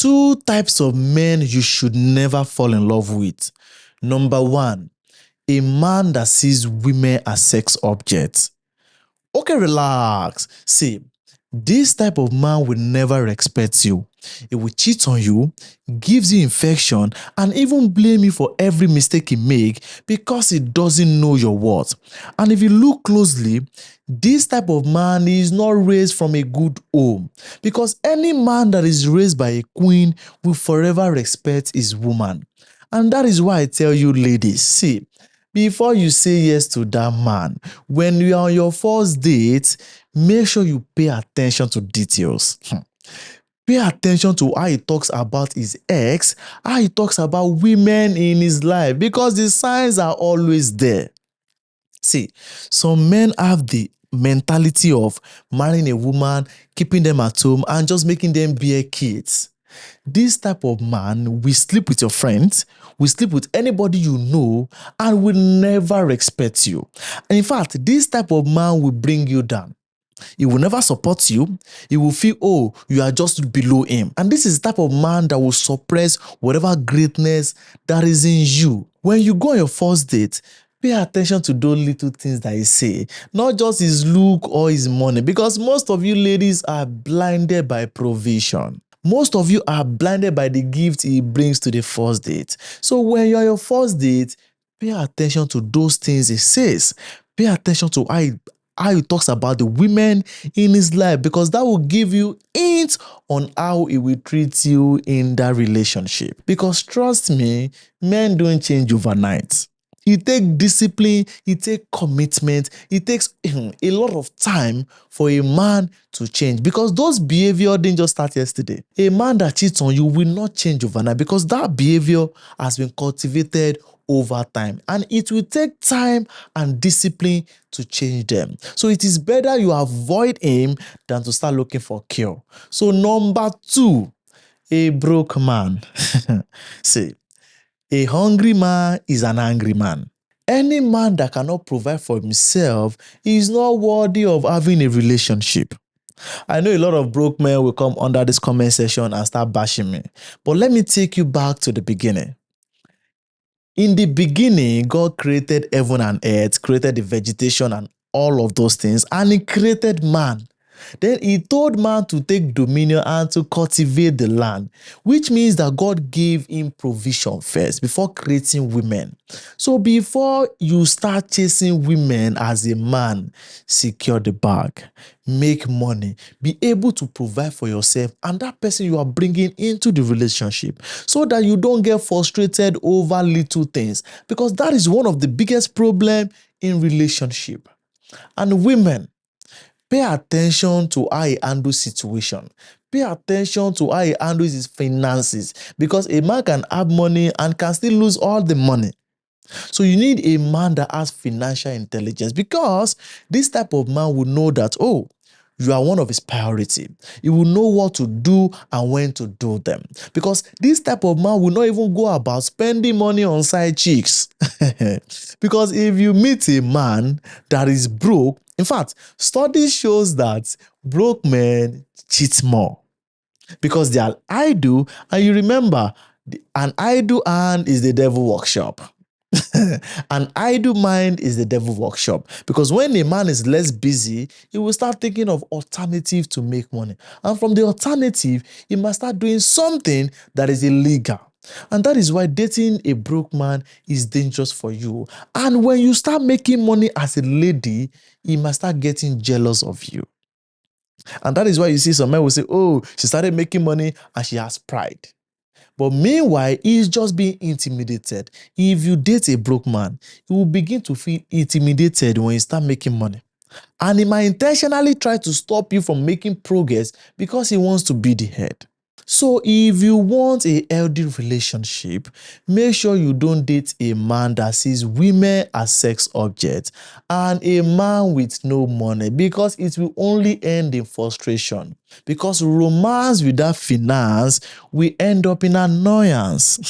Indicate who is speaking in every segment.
Speaker 1: Two types of men you should never fall in love with. Number one, a man that sees women as sex objects. Okay, relax. See, this type of man will never respect you. He will cheat on you, gives you infection, and even blame you for every mistake he makes because he doesn't know your worth. And if you look closely, this type of man is not raised from a good home, because any man that is raised by a queen will forever respect his woman. And that is why I tell you, ladies, see, before you say yes to that man, when you are on your first date, make sure you pay attention to details. Pay attention to how he talks about his ex, how he talks about women in his life, because the signs are always there. See, some men have the mentality of marrying a woman, keeping them at home, and just making them bear kids. This type of man will sleep with your friends, will sleep with anybody you know, and will never respect you. And in fact, this type of man will bring you down. He will never support you. He will feel, oh, you are just below him. And this is the type of man that will suppress whatever greatness that is in you. When you go on your first date, pay attention to those little things that he say, not just his look or his money, because most of you ladies are blinded by provision. Most of you are blinded by the gift he brings to the first date. So when you're on your first date, pay attention to those things he says. Pay attention to how he talks about the women in his life, because that will give you hints on how he will treat you in that relationship. Because trust me, men don't change overnight. It takes discipline, it takes commitment, it takes a lot of time for a man to change, because those behavior didn't just start yesterday. A man that cheats on you will not change overnight, because that behavior has been cultivated over time, and it will take time and discipline to change them. So it is better you avoid him than to start looking for cure. So number two, a broke man. See, a hungry man is an angry man. Any man that cannot provide for himself is not worthy of having a relationship. I know a lot of broke men will come under this comment section and start bashing me. But let me take you back to the beginning. In the beginning, God created heaven and earth, created the vegetation and all of those things, and he created man. Then he told man to take dominion and to cultivate the land, which means that God gave him provision first before creating women. So before you start chasing women as a man, secure the bag, make money, be able to provide for yourself and that person you are bringing into the relationship, so that you don't get frustrated over little things, because that is one of the biggest problems in relationship. And women, pay attention to how he handles situation. Pay attention to how he handles his finances, because a man can have money and can still lose all the money. So you need a man that has financial intelligence, because this type of man will know that, oh, you are one of his priority. He will know what to do and when to do them. Because this type of man will not even go about spending money on side chicks. Because if you meet a man that is broke, in fact, studies shows that broke men cheat more, because they are idle. And you remember, an idle hand is the devil workshop. An idle mind is the devil workshop, because when a man is less busy, he will start thinking of alternative to make money, and from the alternative he must start doing something that is illegal. And that is why dating a broke man is dangerous for you. And when you start making money as a lady, he must start getting jealous of you. And that is why you see some men will say, oh, she started making money and she has pride. But meanwhile, he is just being intimidated. If you date a broke man, he will begin to feel intimidated when you start making money. And he might intentionally try to stop you from making progress because he wants to be the head. So if you want a healthy relationship, make sure you don't date a man that sees women as sex objects and a man with no money, because it will only end in frustration. Because romance without finance will end up in annoyance.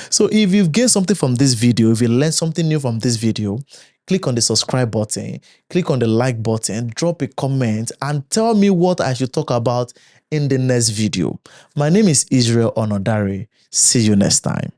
Speaker 1: So if you've gained something from this video, if you learned something new from this video, click on the subscribe button, click on the like button, drop a comment, and tell me what I should talk about in the next video. My name is Israel Onodare. See you next time.